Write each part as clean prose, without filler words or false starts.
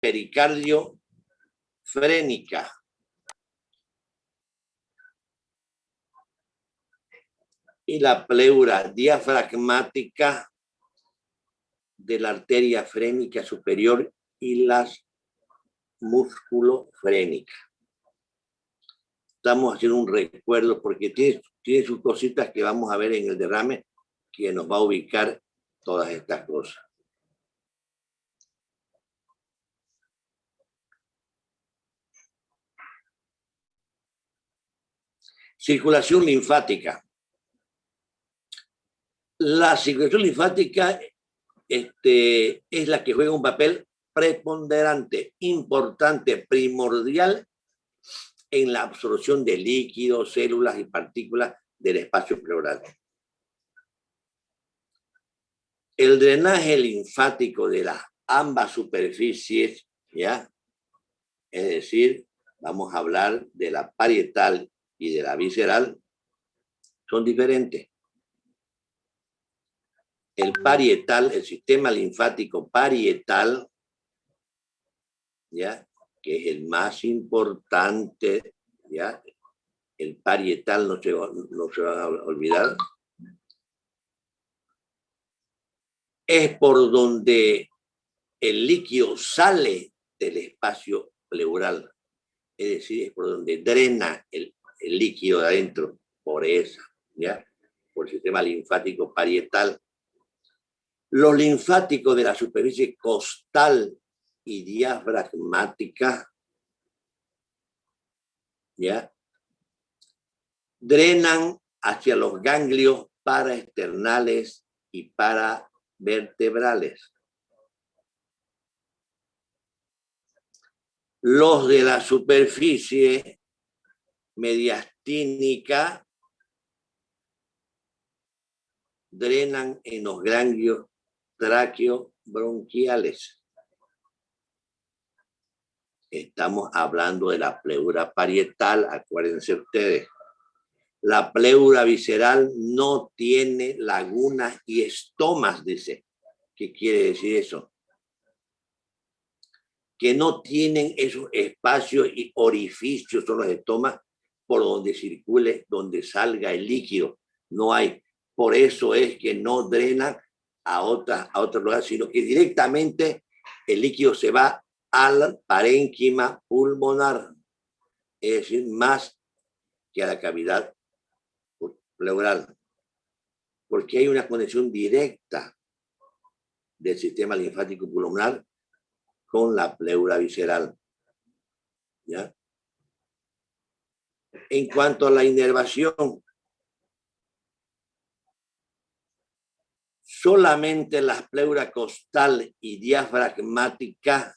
pericardiofrénica. Y la pleura diafragmática de la arteria frénica superior y las musculofrénicas. Estamos haciendo un recuerdo porque tiene sus cositas que vamos a ver en el derrame que nos va a ubicar todas estas cosas. Circulación linfática. La circulación linfática es la que juega un papel preponderante, importante, primordial en la absorción de líquidos, células y partículas del espacio pleural. El drenaje linfático de las ambas superficies, ¿ya? Es decir, vamos a hablar de la parietal y de la visceral, son diferentes. El parietal, el sistema linfático parietal, ¿ya? Que es el más importante, ¿ya? El parietal no se va a olvidar. Es por donde el líquido sale del espacio pleural. Es decir, es por donde drena el líquido de adentro, por esa, ¿ya? Por el sistema linfático parietal. Los linfáticos de la superficie costal y diafragmática, ¿ya? Drenan hacia los ganglios paraesternales y paravertebrales. Los de la superficie mediastínica drenan en los ganglios traqueobronquiales. Estamos hablando de la pleura parietal, acuérdense ustedes. La pleura visceral no tiene lagunas y estomas, dice. ¿Qué quiere decir eso? Que no tienen esos espacios y orificios, son los estomas, por donde circule, donde salga el líquido. No hay. Por eso es que no drena a otro lugar, sino que directamente el líquido se va al parénquima pulmonar, es decir, más que a la cavidad pleural, porque hay una conexión directa del sistema linfático pulmonar con la pleura visceral, ¿ya? En cuanto a la inervación, solamente las pleuras costal y diafragmática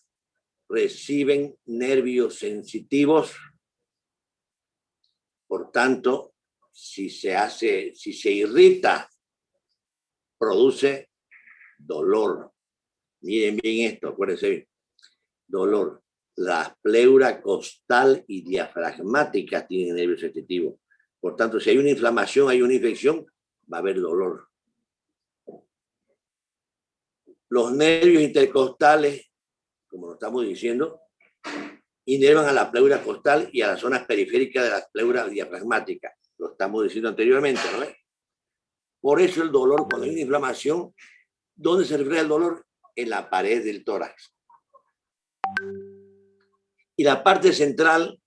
reciben nervios sensitivos. Por tanto, si se irrita, produce dolor. Miren bien esto, acuérdense bien. Dolor. La pleura costal y diafragmática tienen nervios sensitivos. Por tanto, si hay una inflamación, hay una infección, va a haber dolor. Los nervios intercostales, como lo estamos diciendo, inervan a la pleura costal y a las zonas periféricas de la pleura diafragmática. Lo estamos diciendo anteriormente, ¿no? Por eso el dolor, cuando hay una inflamación, ¿dónde se refleja el dolor? En la pared del tórax. Y la parte central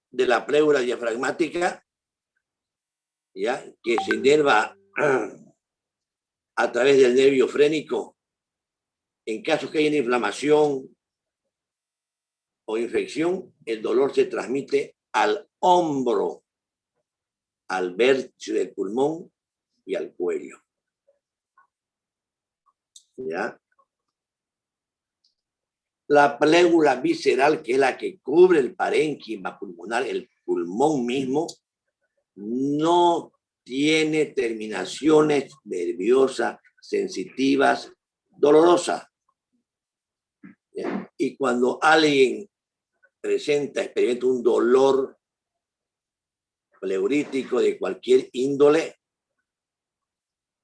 de la pleura diafragmática, ¿ya? Que se inerva a través del nervio frénico, en caso que haya una inflamación o infección, el dolor se transmite al hombro, al vértice del pulmón y al cuello. ¿Ya? La pleura visceral, que es la que cubre el parénquima pulmonar, el pulmón mismo, no tiene terminaciones nerviosas, sensitivas, dolorosas. ¿Ya? Y cuando alguien experimenta un dolor pleurítico de cualquier índole,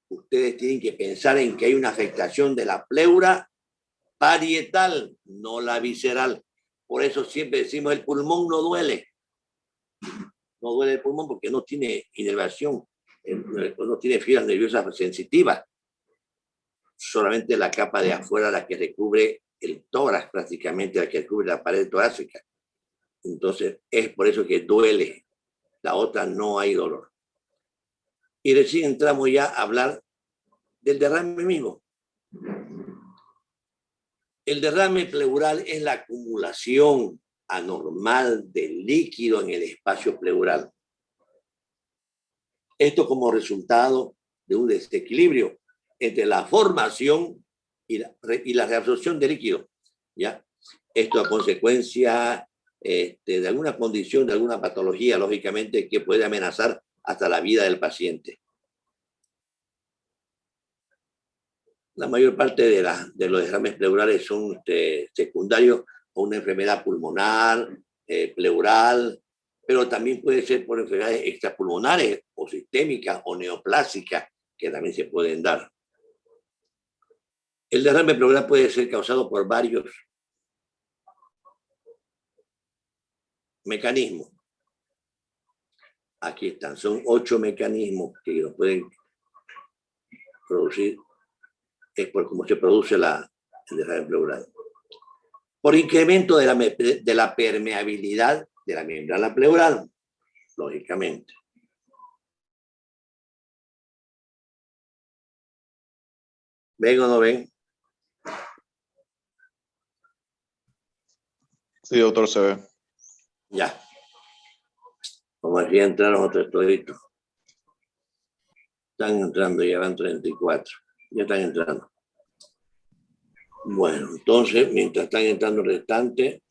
ustedes tienen que pensar en que hay una afectación de la pleura parietal, no la visceral. Por eso siempre decimos el pulmón no duele. No duele el pulmón porque no tiene inervación, no tiene fibras nerviosas sensitivas. Solamente la capa de afuera, la que recubre el tórax, prácticamente la que recubre la pared torácica. Entonces es por eso que duele. La otra no hay dolor. Y recién entramos ya a hablar del derrame mismo. El derrame pleural es la acumulación anormal de líquido en el espacio pleural. Esto como resultado de un desequilibrio entre la formación y la reabsorción de líquido, ¿ya? Esto a consecuencia de alguna condición, de alguna patología, lógicamente, que puede amenazar hasta la vida del paciente. La mayor parte de los derrames pleurales son secundarios a una enfermedad pulmonar, pleural, pero también puede ser por enfermedades extrapulmonares o sistémicas o neoplásicas que también se pueden dar. El derrame pleural puede ser causado por varios mecanismos. Aquí están, son 8 mecanismos que nos pueden producir, es por cómo se produce el derrame pleural. Por incremento de la permeabilidad de la membrana pleural, lógicamente. ¿Ven o no ven? Sí, doctor, se ve. Ya. Como así entraron otros toditos. Están entrando, ya van 34. Ya están entrando. Bueno, entonces, mientras están entrando el restante,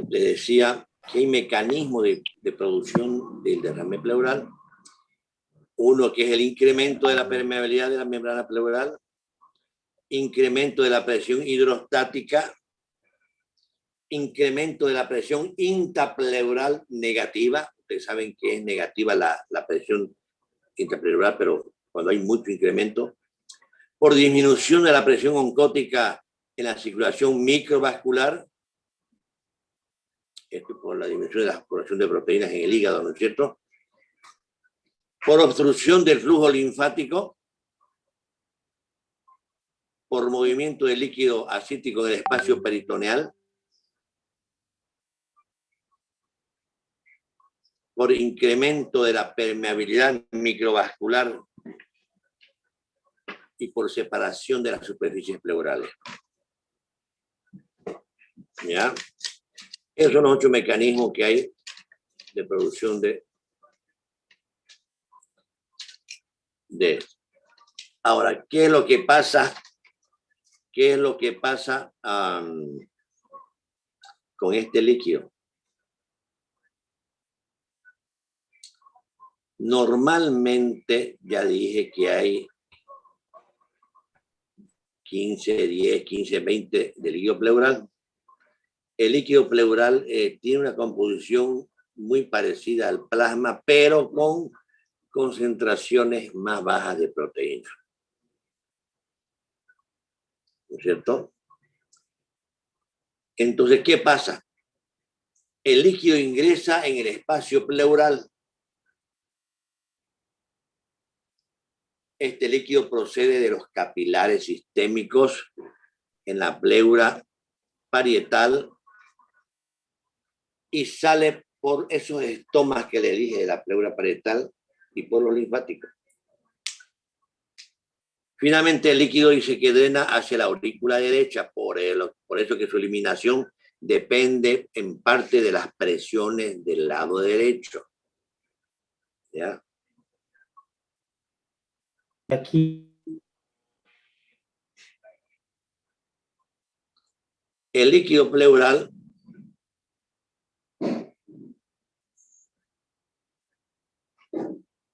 les decía que hay mecanismos de producción del derrame pleural. Uno que es el incremento de la permeabilidad de la membrana pleural, incremento de la presión hidrostática, incremento de la presión intrapleural negativa. Ustedes saben que es negativa la presión intrapleural, pero cuando hay mucho incremento, por disminución de la presión oncótica en la circulación microvascular, esto por la disminución de la población de proteínas en el hígado, ¿no es cierto? Por obstrucción del flujo linfático, por movimiento de líquido ascítico en el espacio peritoneal, por incremento de la permeabilidad microvascular y por separación de las superficies pleurales. ¿Ya? Esos son los 8 mecanismos que hay de producción de. Ahora, ¿qué es lo que pasa? ¿Qué es lo que pasa con este líquido? Normalmente, ya dije que hay 15, 10, 15, 20 de líquido pleural. El líquido pleural tiene una composición muy parecida al plasma, pero con concentraciones más bajas de proteína. ¿No es cierto? Entonces, ¿qué pasa? El líquido ingresa en el espacio pleural. Este líquido procede de los capilares sistémicos en la pleura parietal y sale por esos estomas que le dije de la pleura parietal y por los linfáticos. Finalmente el líquido dice que drena hacia la aurícula derecha, por eso que su eliminación depende en parte de las presiones del lado derecho. ¿Ya? Aquí. El líquido pleural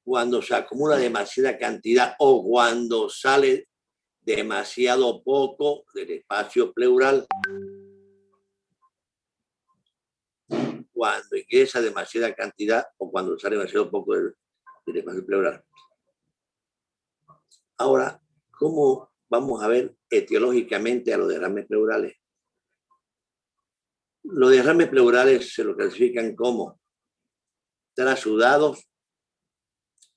cuando se acumula demasiada cantidad o cuando sale demasiado poco del espacio pleural, cuando ingresa demasiada cantidad o cuando sale demasiado poco del espacio pleural. Ahora, ¿cómo vamos a ver etiológicamente a los derrames pleurales. Los derrames pleurales se lo clasifican como trasudados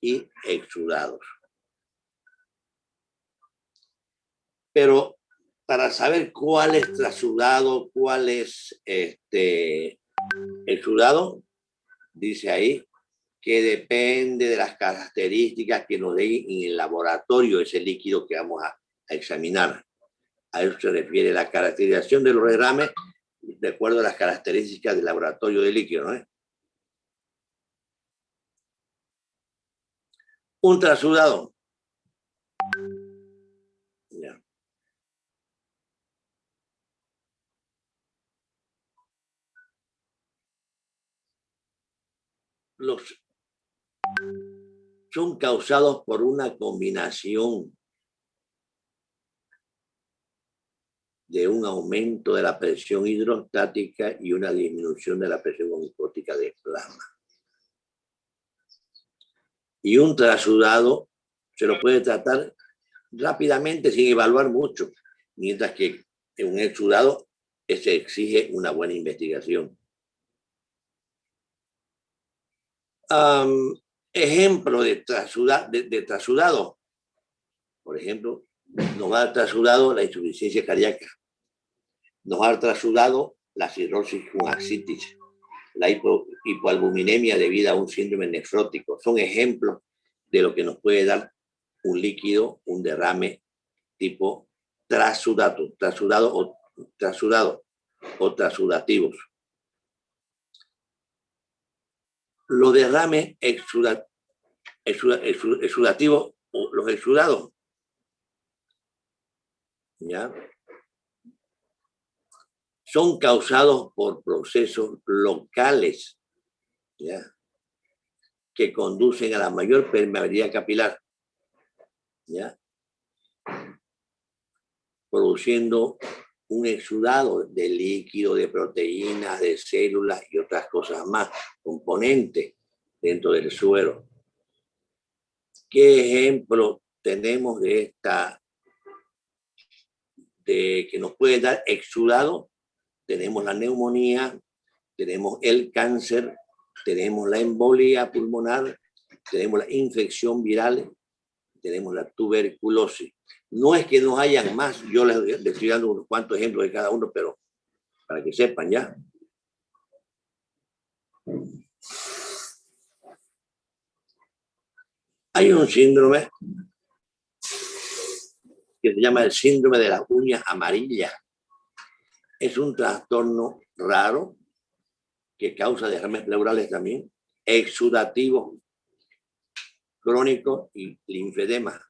y exudados. Pero para saber cuál es trasudado, cuál es exudado, dice ahí que depende de las características que nos den en el laboratorio ese líquido que vamos a examinar. A eso se refiere la caracterización de los derrames de acuerdo a las características del laboratorio del líquido, ¿no? Un trasudado. Ya. Son causados por una combinación de un aumento de la presión hidrostática y una disminución de la presión osmótica del plasma. Y un trasudado se lo puede tratar rápidamente sin evaluar mucho, mientras que en un exudado se exige una buena investigación. Ejemplo de trasudado. Por ejemplo, nos va a dar trasudado la insuficiencia cardíaca. Nos va a dar trasudado la cirrosis con ascitis, la hipoalbuminemia debida a un síndrome nefrótico. Son ejemplos de lo que nos puede dar un líquido, un derrame tipo trasudado o trasudativos. Los derrames exudativos o los exudados, ¿ya? Son causados por procesos locales, ¿ya? Que conducen a la mayor permeabilidad capilar, ¿ya? Produciendo un exudado de líquido, de proteínas, de células y otras cosas más, componentes dentro del suero. ¿Qué ejemplo tenemos de que nos puede dar exudado? Tenemos la neumonía, tenemos el cáncer, tenemos la embolia pulmonar, tenemos la infección viral, tenemos la tuberculosis. No es que no hayan más, yo les estoy dando unos cuantos ejemplos de cada uno, pero para que sepan ya. Hay un síndrome que se llama el síndrome de las uñas amarillas. Es un trastorno raro que causa derrames pleurales también, exudativo, crónico y linfedema.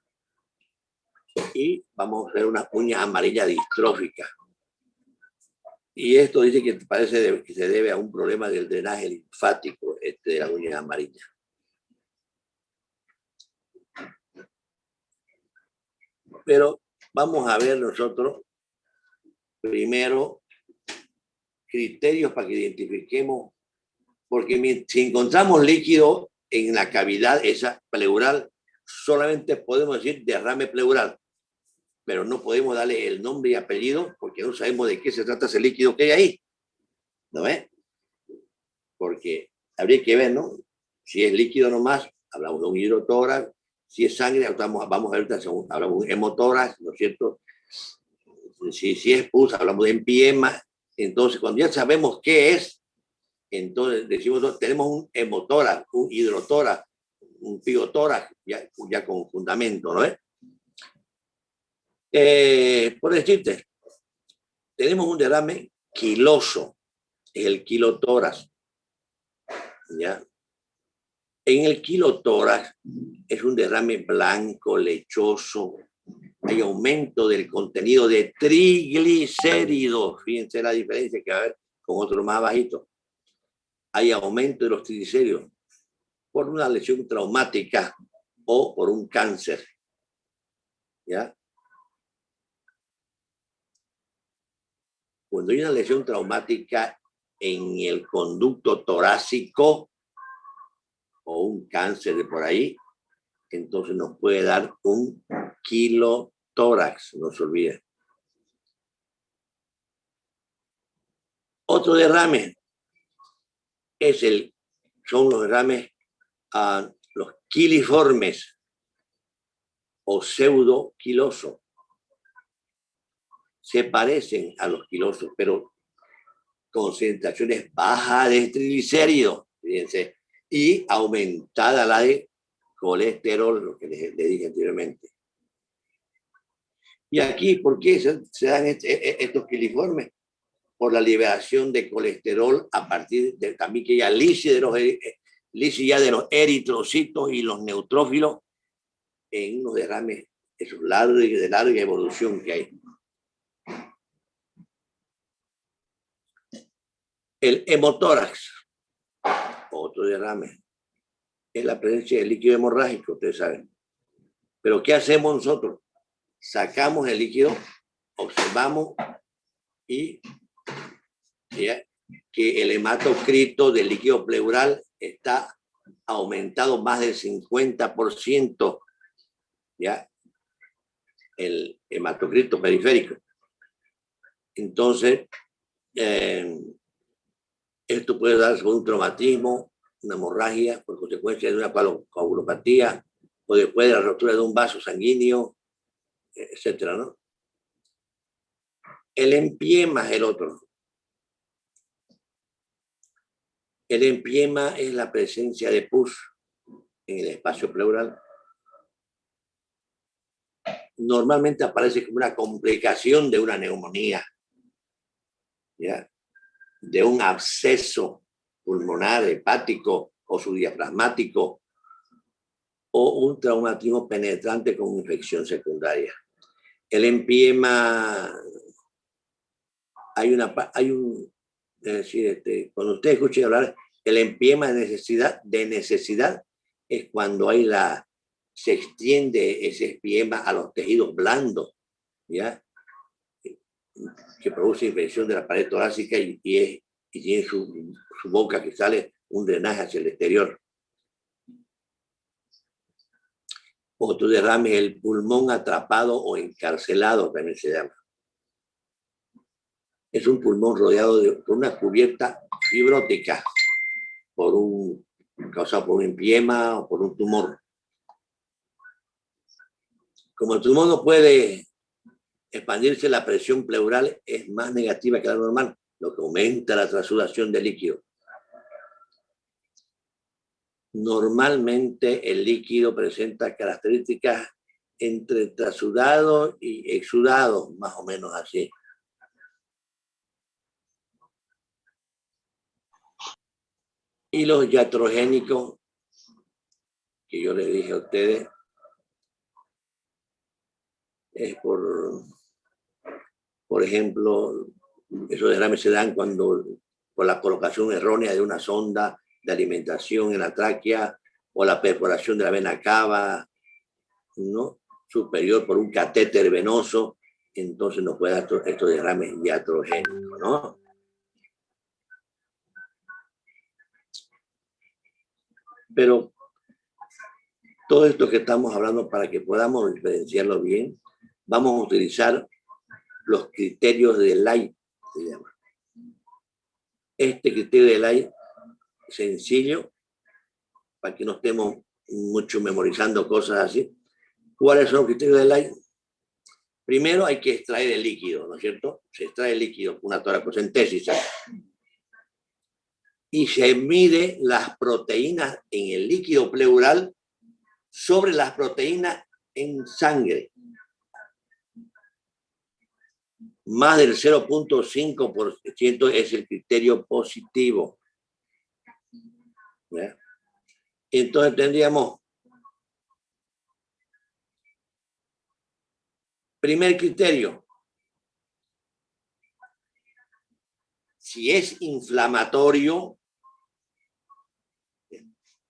Y vamos a ver unas uñas amarillas distróficas. Y esto dice que parece que se debe a un problema del drenaje linfático de las uñas amarillas. Pero vamos a ver nosotros primero criterios para que identifiquemos, porque si encontramos líquido en la cavidad esa pleural, solamente podemos decir derrame pleural, pero no podemos darle el nombre y apellido porque no sabemos de qué se trata ese líquido que hay ahí, ¿no ves? Porque habría que ver, ¿no? Si es líquido nomás, hablamos de un hidrotórax. Si es sangre, vamos a ver, hablamos de un hemotórax, ¿no es cierto? Si es pus, hablamos de empiema. Entonces, cuando ya sabemos qué es, entonces decimos, tenemos un hemotórax, un hidrotórax, un pigotórax, ya con fundamento, ¿no es? Por decirte, tenemos un derrame quiloso, el quilotórax, ¿ya? En el quilotórax es un derrame blanco, lechoso, hay aumento del contenido de triglicéridos, fíjense la diferencia que va a haber con otro más bajito. Hay aumento de los triglicéridos por una lesión traumática o por un cáncer, ¿ya? Cuando hay una lesión traumática en el conducto torácico o un cáncer de por ahí, entonces nos puede dar un kilotórax. hemotórax, no se olvide. Otro derrame son los derrames los quiliformes o pseudoquilosos. Se parecen a los quilosos, pero concentraciones bajas de triglicéridos, fíjense, y aumentada la de colesterol, lo que les dije anteriormente. Y aquí, ¿por qué se dan estos quiliformes? Por la liberación de colesterol a partir de también que ya lisis de los eritrocitos y los neutrófilos en unos derrames esos de larga evolución que hay. El hemotórax, otro derrame, es la presencia de líquido hemorrágico, ustedes saben. Pero ¿qué hacemos nosotros? Sacamos el líquido, observamos y que el hematocrito del líquido pleural está aumentado más del 50%, ¿ya? El hematocrito periférico. Entonces, esto puede darse por un traumatismo, una hemorragia, por consecuencia de una coagulopatía, o después de la rotura de un vaso sanguíneo, etcétera, ¿no? El empiema es el otro. El empiema es la presencia de pus en el espacio pleural. Normalmente aparece como una complicación de una neumonía, ¿ya? De un absceso pulmonar, hepático o subdiafragmático, o un traumatismo penetrante con infección secundaria. El empiema, es decir, cuando usted escuche hablar, el empiema de necesidad es cuando se extiende ese empiema a los tejidos blandos, ¿ya? Que produce infección de la pared torácica y tiene su boca que sale un drenaje hacia el exterior. Otro derrame es el pulmón atrapado o encarcelado, también se llama. Es un pulmón rodeado por una cubierta fibrótica, causado por un empiema o por un tumor. Como el tumor no puede expandirse, la presión pleural es más negativa que la normal, lo que aumenta la transudación de líquido. Normalmente el líquido presenta características entre transudado y exudado, más o menos así. Y los iatrogénicos, que yo les dije a ustedes, es por ejemplo, esos derrames se dan por la colocación errónea de una sonda de alimentación en la tráquea o la perforación de la vena cava, ¿no? Superior por un catéter venoso, entonces nos puede dar estos derrames iatrogénicos, ¿no? Pero todo esto que estamos hablando, para que podamos diferenciarlo bien, vamos a utilizar los criterios de Light, se llama. Este criterio de Light, sencillo, para que no estemos mucho memorizando cosas así. ¿Cuáles son los criterios de Light? Primero hay que extraer el líquido, ¿no es cierto? Se extrae el líquido con una toracocentesis y se mide las proteínas en el líquido pleural sobre las proteínas en sangre. Más del 0.5% es el criterio positivo. ¿Ya? Entonces tendríamos, primer criterio, si es inflamatorio,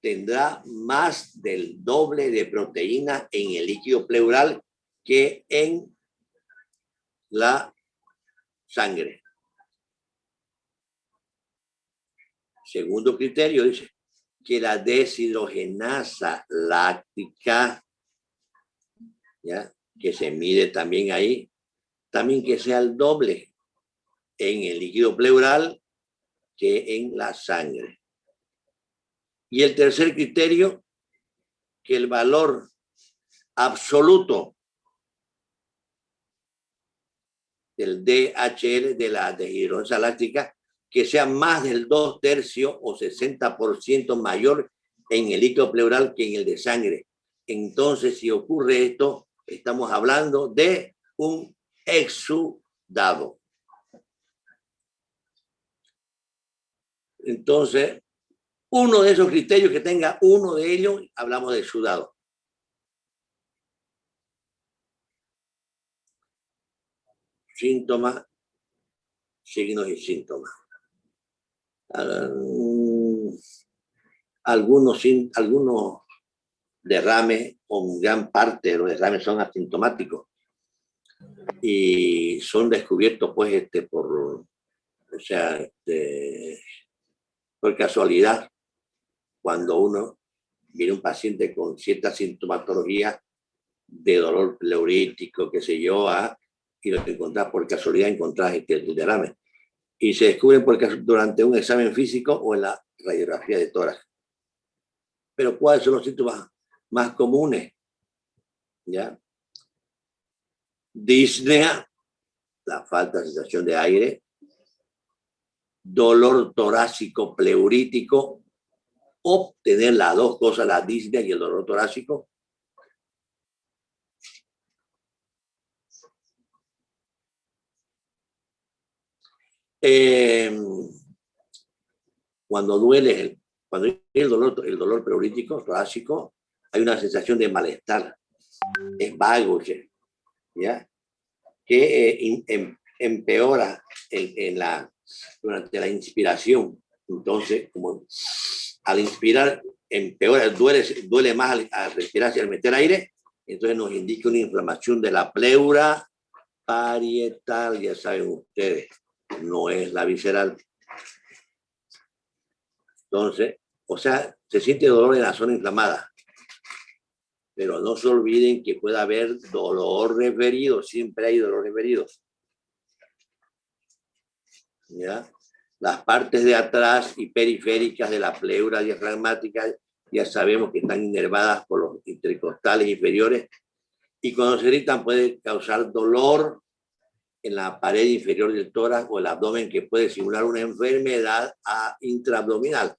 tendrá más del doble de proteína en el líquido pleural que en la sangre. Segundo criterio dice que la deshidrogenasa láctica, ¿ya? que se mide también ahí, también que sea el doble en el líquido pleural que en la sangre. Y el tercer criterio, que el valor absoluto del DHL, de la deshidrogenasa láctica, que sea más del 2/3 o 60% mayor en el líquido pleural que en el de sangre. Entonces, si ocurre esto, estamos hablando de un exudado. Entonces, uno de esos criterios que tenga uno de ellos, hablamos de exudado. Síntomas, signos y síntomas. Algunos derrames, o gran parte de los derrames son asintomáticos y son descubiertos pues por casualidad, cuando uno viene un paciente con cierta sintomatología de dolor pleurítico, qué sé yo, y lo encontrás por casualidad, encontrás el derrame. Y se descubren durante un examen físico o en la radiografía de tórax. Pero ¿cuáles son los síntomas más comunes? ¿Ya? Disnea, la falta de sensación de aire, dolor torácico pleurítico, obtener las dos cosas, la disnea y el dolor torácico. Cuando duele, cuando hay el dolor pleurítico, torácico, hay una sensación de malestar, es vago, ¿ya? Que empeora durante la inspiración. Entonces, como al inspirar empeora, duele más al respirar y al meter aire, entonces nos indica una inflamación de la pleura parietal, ya saben ustedes, no es la visceral. Entonces, o sea, se siente dolor en la zona inflamada, pero no se olviden que puede haber dolor referido, siempre hay dolor referido. ¿Ya? Las partes de atrás y periféricas de la pleura diafragmática ya sabemos que están inervadas por los intercostales inferiores, y cuando se irritan puede causar dolor en la pared inferior del tórax o el abdomen, que puede simular una enfermedad intraabdominal.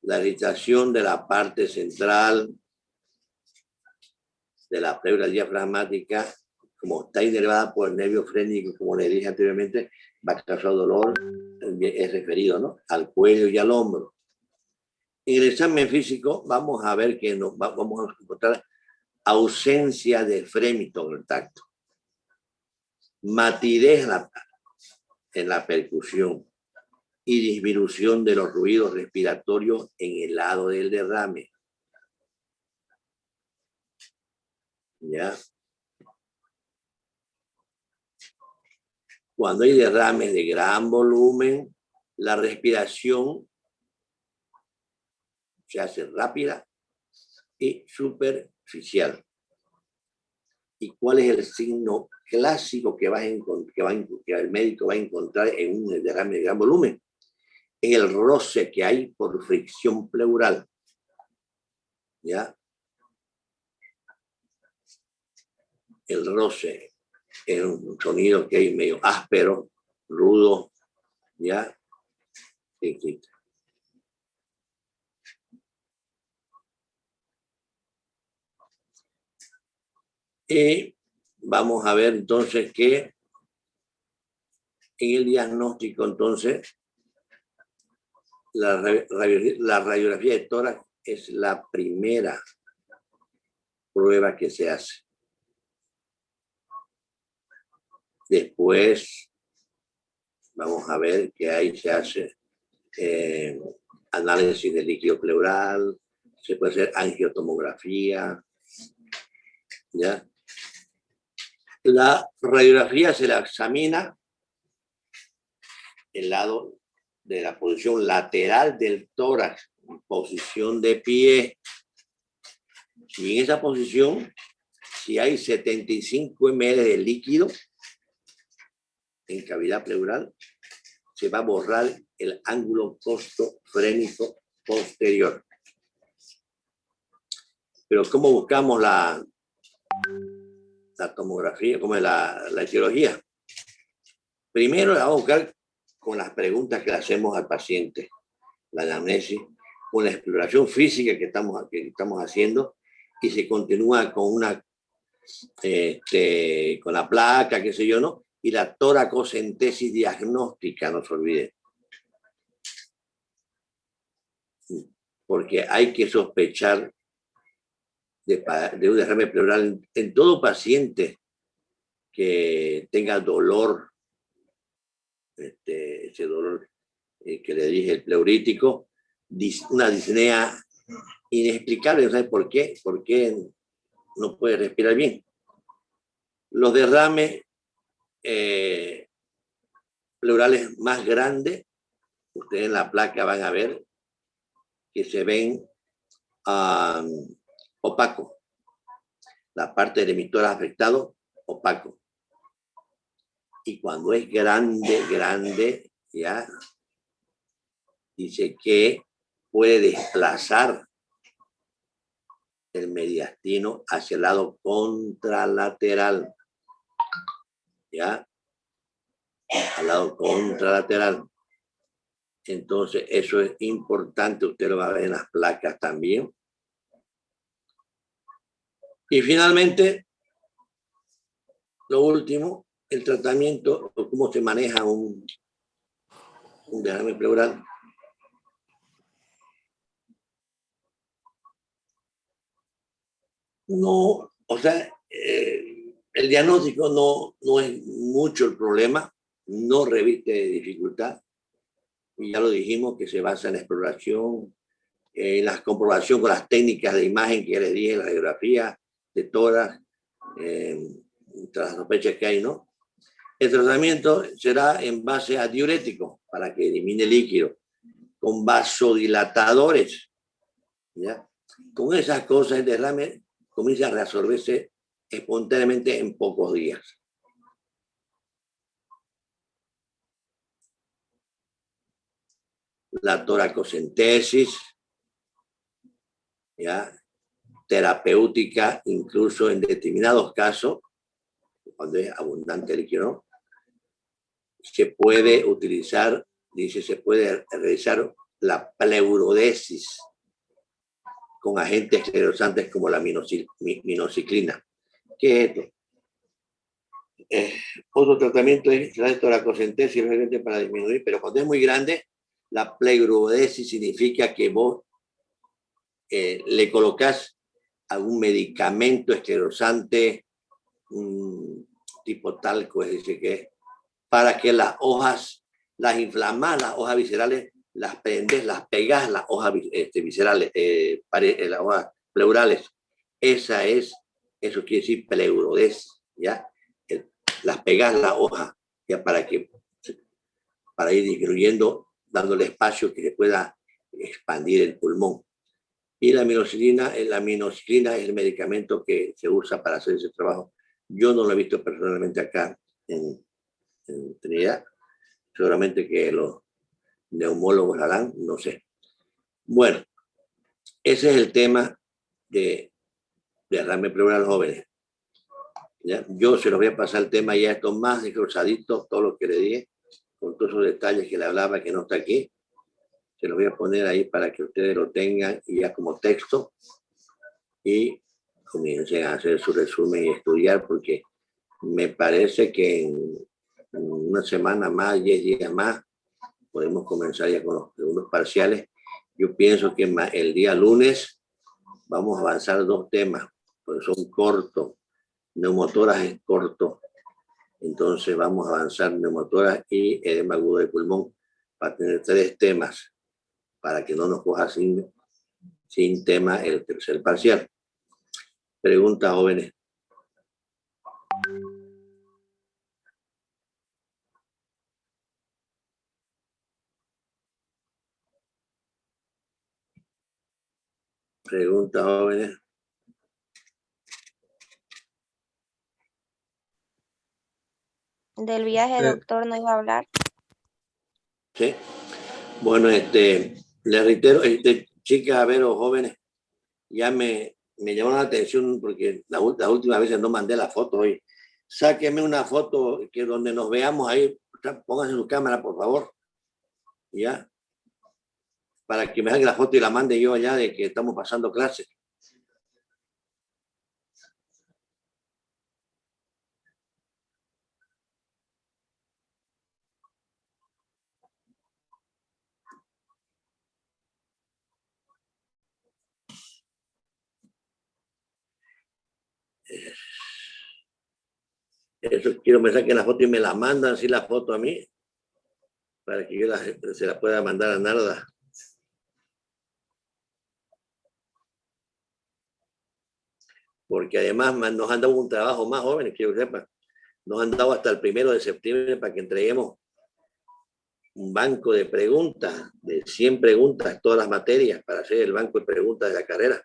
La irritación de la parte central de la pleura diafragmática, como está inervada por el nervio frénico, como le dije anteriormente, va a causar dolor, es referido, ¿no?, al cuello y al hombro. En el examen físico vamos a ver que vamos a encontrar ausencia de frémito en el tacto, matidez en la percusión y disminución de los ruidos respiratorios en el lado del derrame. ¿Ya? Cuando hay derrames de gran volumen, la respiración se hace rápida y superficial. ¿Y cuál es el signo clásico que el médico va a encontrar en un derrame de gran volumen? Es el roce que hay por fricción pleural. ¿Ya? El roce es un sonido que hay medio áspero, rudo, ¿ya? Sí. Y vamos a ver entonces que en el diagnóstico, entonces, la radiografía de tórax es la primera prueba que se hace. Después vamos a ver que ahí se hace análisis de líquido pleural, se puede hacer angiotomografía, ¿ya? La radiografía se la examina el lado de la posición lateral del tórax, posición de pie. Y en esa posición, si hay 75 ml de líquido en cavidad pleural, se va a borrar el ángulo costofrénico posterior. Pero ¿cómo buscamos la tomografía, como la etiología? Primero la vamos a buscar con las preguntas que le hacemos al paciente, la anamnesis, con la exploración física que estamos haciendo, y se continúa con con la placa, qué sé yo, ¿no? Y la toracocentesis diagnóstica, no se olvide. Porque hay que sospechar de un derrame pleural en todo paciente que tenga dolor, ese dolor que le dije, el pleurítico, una disnea inexplicable, no sabe por qué no puede respirar bien. Los derrames pleurales más grandes, ustedes en la placa van a ver que se ven opacos. La parte del emitor afectado, opaco. Y cuando es grande, ya dice que puede desplazar el mediastino hacia el lado contralateral. ¿Ya? Al lado contralateral. Entonces, eso es importante. Usted lo va a ver en las placas también. Y finalmente, lo último, el tratamiento o cómo se maneja un derrame pleural. No, o sea, el diagnóstico no es mucho el problema, no reviste dificultad. Y ya lo dijimos que se basa en la exploración, en la comprobación con las técnicas de imagen que ya les dije, la radiografía de tórax, tras las sospechas que hay, ¿no? El tratamiento será en base a diuréticos para que elimine líquido, con vasodilatadores, ¿ya? Con esas cosas el derrame comienza a resolverse espontáneamente en pocos días. La toracocentesis, ¿ya? Terapéutica, incluso en determinados casos, cuando es abundante líquido, se puede utilizar, dice, se puede realizar la pleurodesis con agentes esclerosantes como la minociclina. ¿Qué es esto? Otro tratamiento es la toracocentesis para disminuir, pero cuando es muy grande, la pleurodesis significa que vos le colocas algún medicamento esclerosante, tipo talco, es decir, que para que las hojas, las inflamas, las hojas viscerales, las prendes, las pegas, las hojas viscerales, las hojas pleurales. Eso quiere decir pleurodesis, ¿ya? Las pegas la hoja, ya para ir disminuyendo, dándole espacio que se pueda expandir el pulmón. Y la minociclina es el medicamento que se usa para hacer ese trabajo. Yo no lo he visto personalmente acá en Trinidad. Seguramente que los neumólogos harán, no sé. Bueno, ese es el tema de derrame pleural jóvenes. ¿Ya? Yo se los voy a pasar el tema ya esto más desglosadito, todo lo que le dije, con todos esos detalles que le hablaba que no está aquí. Se los voy a poner ahí para que ustedes lo tengan y ya como texto y comiencen a hacer su resumen y estudiar, porque me parece que en una semana más, 10 días más, podemos comenzar ya con los segundos parciales. Yo pienso que el día lunes vamos a avanzar 2 temas, porque son cortos. Neumotoras es corto, entonces vamos a avanzar neumotoras y edema agudo de pulmón para tener 3 temas, para que no nos coja sin tema el tercer parcial. Preguntas, jóvenes. Preguntas, jóvenes. Del viaje, doctor, ¿no iba a hablar? Sí. Bueno, le reitero, chicas, a ver, o jóvenes, ya me llamó la atención porque las últimas veces no mandé la foto hoy. Sáquenme una foto que donde nos veamos ahí, pónganse su cámara, por favor, ya, para que me hagan la foto y la mande yo allá de que estamos pasando clases. Eso quiero que me saquen la foto y me la mandan así la foto a mí, para que yo se la pueda mandar a Narda. Porque además nos han dado un trabajo más jóvenes, quiero que sepan. Nos han dado hasta el 1 de septiembre para que entreguemos un banco de preguntas, de 100 preguntas, todas las materias, para hacer el banco de preguntas de la carrera.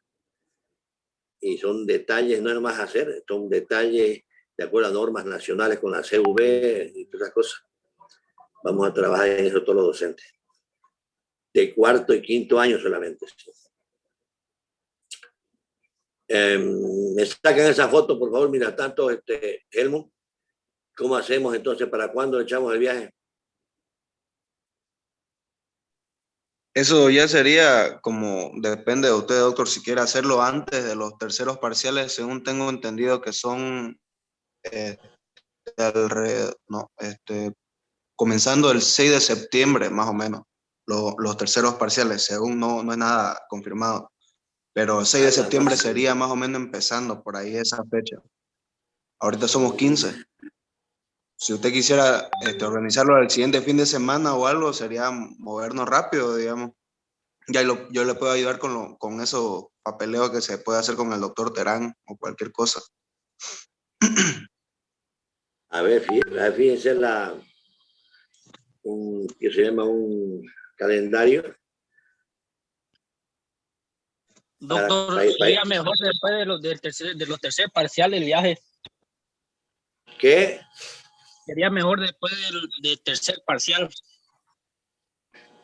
Y son detalles, no es más hacer, son detalles de acuerdo a normas nacionales con la CV y todas esas cosas. Vamos a trabajar en eso todos los docentes. De cuarto y quinto año solamente. Me sacan esa foto, por favor. Mira, tanto, Helmut, ¿cómo hacemos entonces? ¿Para cuándo echamos el viaje? Eso ya sería como, depende de usted, doctor, si quiere hacerlo antes de los terceros parciales, según tengo entendido que son comenzando el 6 de septiembre, más o menos, los terceros parciales, según no es nada confirmado. Pero el 6 de septiembre sería más o menos empezando por ahí esa fecha. Ahorita somos 15. Si usted quisiera organizarlo al siguiente fin de semana o algo, sería movernos rápido, digamos. Ya yo le puedo ayudar con esos papeleos que se puede hacer con el doctor Terán o cualquier cosa. A ver, fíjense que se llama un calendario. Doctor, sería mejor después de los terceros parciales el viaje. ¿Qué? Sería mejor después del tercer parcial.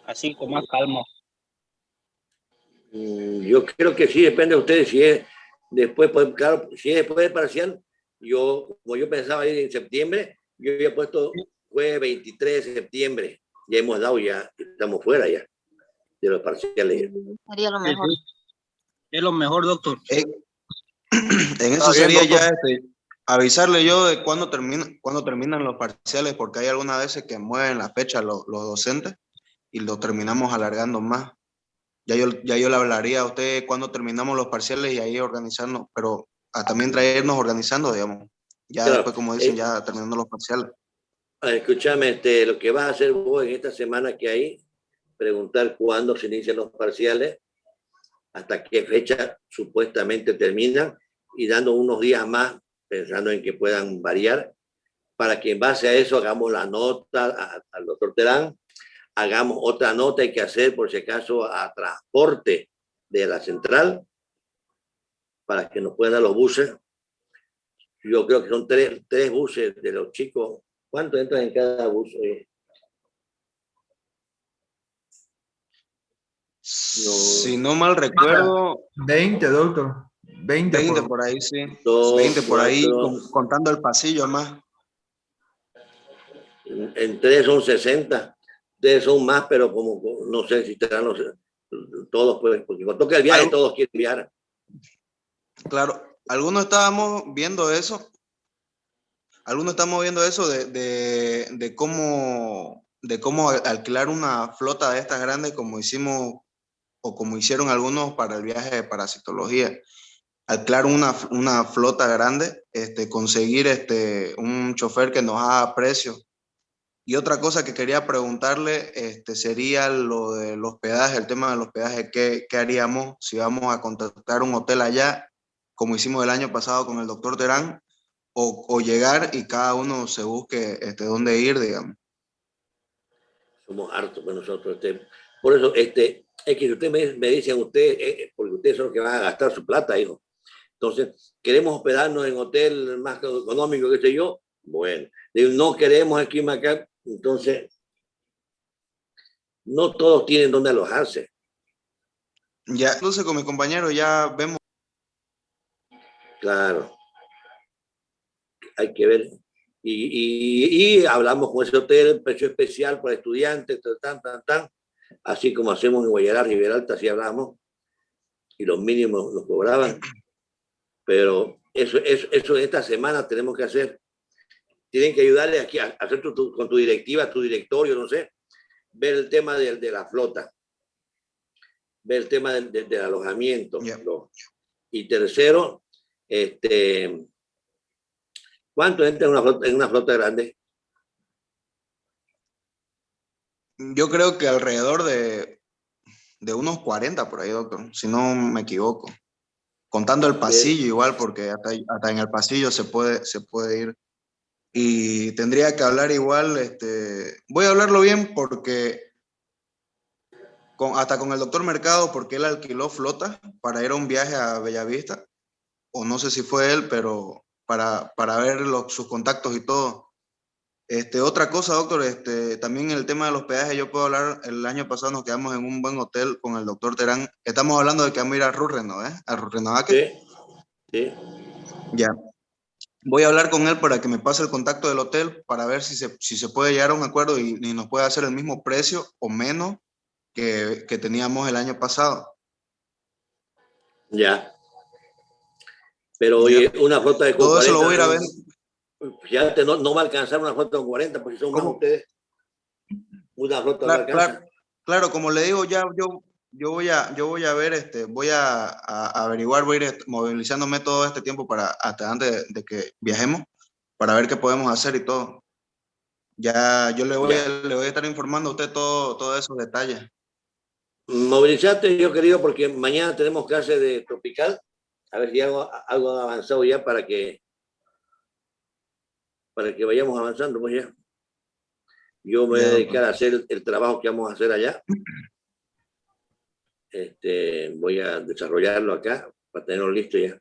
Así con más calma. Yo creo que sí, depende de ustedes. Si es después, pues, claro, si es después del parcial, como yo pensaba ir en septiembre, yo había puesto jueves 23 de septiembre. Ya hemos dado, ya estamos fuera ya de los parciales. Sería lo mejor. Es lo mejor, doctor. En eso sería ya avisarle yo de cuándo terminan los parciales, porque hay algunas veces que mueven la fecha los docentes y lo terminamos alargando más. Ya yo le hablaría a usted cuándo terminamos los parciales y ahí organizarnos, pero también traernos organizando, digamos. Ya claro, después, como dicen, ya terminando los parciales. Escúchame, lo que vas a hacer vos en esta semana que hay, preguntar cuándo se inician los parciales, hasta qué fecha supuestamente terminan y dando unos días más, pensando en que puedan variar, para que en base a eso hagamos la nota al doctor Terán, hagamos otra nota hay que hacer por si acaso a transporte de la central, para que nos puedan dar los buses. Yo creo que son tres buses de los chicos. ¿Cuánto entran en cada bus? Si no mal recuerdo, 20, doctor. 20 por ahí, sí. 20 por ahí, contando el pasillo más. En 3 son 60. 3 son más, pero como no sé si estarán todos, pues, porque cuando toca el viaje, todos quieren viajar. Claro, algunos estábamos viendo eso. De cómo alquilar una flota de estas grandes como hicimos o como hicieron algunos para el viaje de parasitología. Alquilar una flota grande, conseguir un chofer que nos haga precio. Y otra cosa que quería preguntarle sería lo del hospedaje, el tema del hospedaje. ¿Qué haríamos si vamos a contactar un hotel allá, como hicimos el año pasado con el doctor Terán, o llegar y cada uno se busque dónde ir, digamos? Somos hartos con nosotros. Por eso, es que si usted me dicen, porque ustedes son los que van a gastar su plata, hijo. Entonces, queremos hospedarnos en hotel más económico, qué sé yo. Bueno, no queremos aquí en Macac, entonces, no todos tienen dónde alojarse. Ya, entonces con mi compañero ya vemos. Claro, hay que ver. Y hablamos con ese hotel, precio especial para estudiantes, así como hacemos en Guayará, Rivera Alta, así hablamos, y los mínimos los cobraban. Pero eso esta semana tenemos que hacer. Tienen que ayudarle aquí a hacer con tu directiva, tu directorio, no sé, ver el tema de la flota, ver el tema del alojamiento. Yeah. Y tercero, ¿cuánto entra en una flota grande? Yo creo que alrededor de unos 40 por ahí, doctor, si no me equivoco. Contando el pasillo igual, porque hasta en el pasillo se puede ir. Y tendría que hablar igual, voy a hablarlo bien porque hasta con el doctor Mercado, porque él alquiló flota para ir a un viaje a Bellavista, o no sé si fue él, pero para ver sus contactos y todo. Otra cosa, doctor, también el tema de los peajes, yo puedo hablar, el año pasado nos quedamos en un buen hotel con el doctor Terán. Estamos hablando de que vamos a ir a Rurreno, a Rurrenoaque. Sí. Ya. Voy a hablar con él para que me pase el contacto del hotel para ver si se puede llegar a un acuerdo y nos puede hacer el mismo precio o menos que teníamos el año pasado. Ya. Pero oye, una flota de todo 40, eso lo voy a ir a ver. Ya no va a alcanzar una flota con 40 porque son más ustedes. Una flota claro, no alcanza. Claro, como le digo, ya yo voy a ver, voy a averiguar, voy a ir movilizándome todo este tiempo hasta antes de que viajemos para ver qué podemos hacer y todo. Ya yo le voy a estar informando a usted todos esos detalles. Movilizate, yo querido, porque mañana tenemos clase de tropical. A ver si algo avanzado ya para que vayamos avanzando, pues ya. Yo me voy a dedicar a hacer el trabajo que vamos a hacer allá. Voy a desarrollarlo acá para tenerlo listo ya.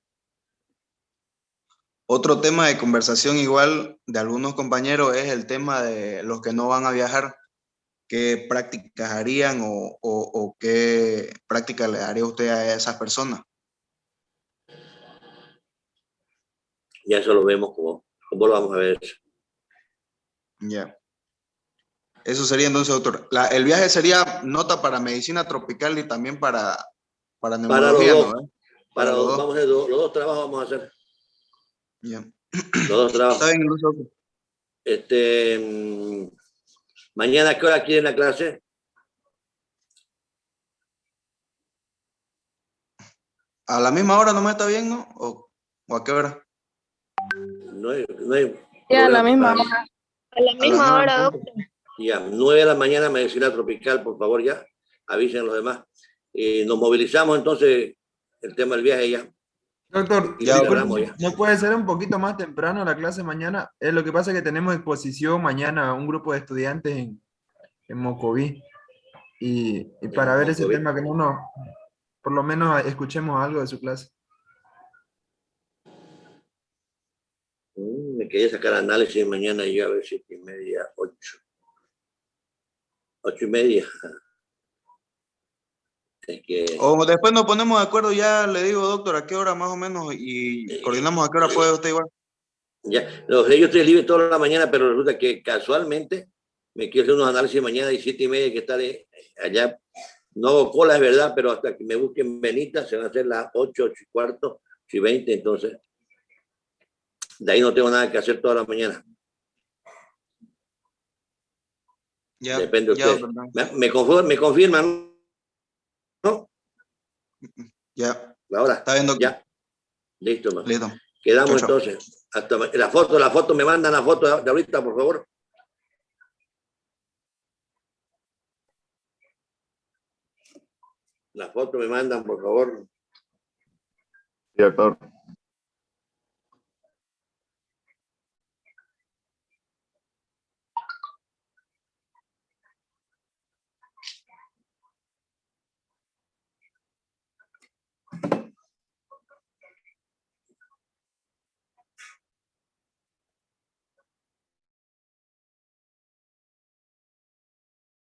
Otro tema de conversación igual de algunos compañeros es el tema de los que no van a viajar. ¿Qué prácticas harían o qué práctica le haría usted a esas personas? Ya eso lo vemos cómo lo vamos a ver. Ya. Eso sería entonces, doctor. El viaje sería nota para medicina tropical y también para neumología, los dos, ¿no? Para los dos. Vamos a hacer los dos trabajos vamos a hacer. Ya. Los dos trabajos. Está bien, doctor. Mañana, ¿a qué hora quieren la clase? ¿A la misma hora no me está bien, no? ¿O a qué hora? No hay sí, a la misma hora. A la misma hora, doctor. Ya, 9 de la mañana, medicina tropical, por favor, ya. Avisen a los demás. Nos movilizamos entonces el tema del viaje ya. Doctor, ya, ¿no puede ser un poquito más temprano la clase mañana? Lo que pasa es que tenemos exposición mañana, un grupo de estudiantes en Mocoví. Y para ver ese tema, que por lo menos escuchemos algo de su clase. Me quería sacar análisis mañana y yo a ver 7:30, 8. 8:30. Es que... O después nos ponemos de acuerdo, ya le digo, doctor, a qué hora más o menos y coordinamos a qué hora puede usted igual. Ya, yo estoy libre toda la mañana, pero resulta que casualmente me quiero hacer unos análisis mañana y 7:30 que estaré allá. No hago cola, es verdad, pero hasta que me busquen Benita se van a hacer las 8, 8:15, 8:20, entonces de ahí no tengo nada que hacer toda la mañana. Ya, depende de usted. Me confirman, ¿no? Ya. La hora. Está bien, doctor. Ya. Listo, man. Listo. Quedamos chau, entonces. Hasta la foto, me mandan la foto de ahorita, por favor. La foto me mandan, por favor. Sí, doctor.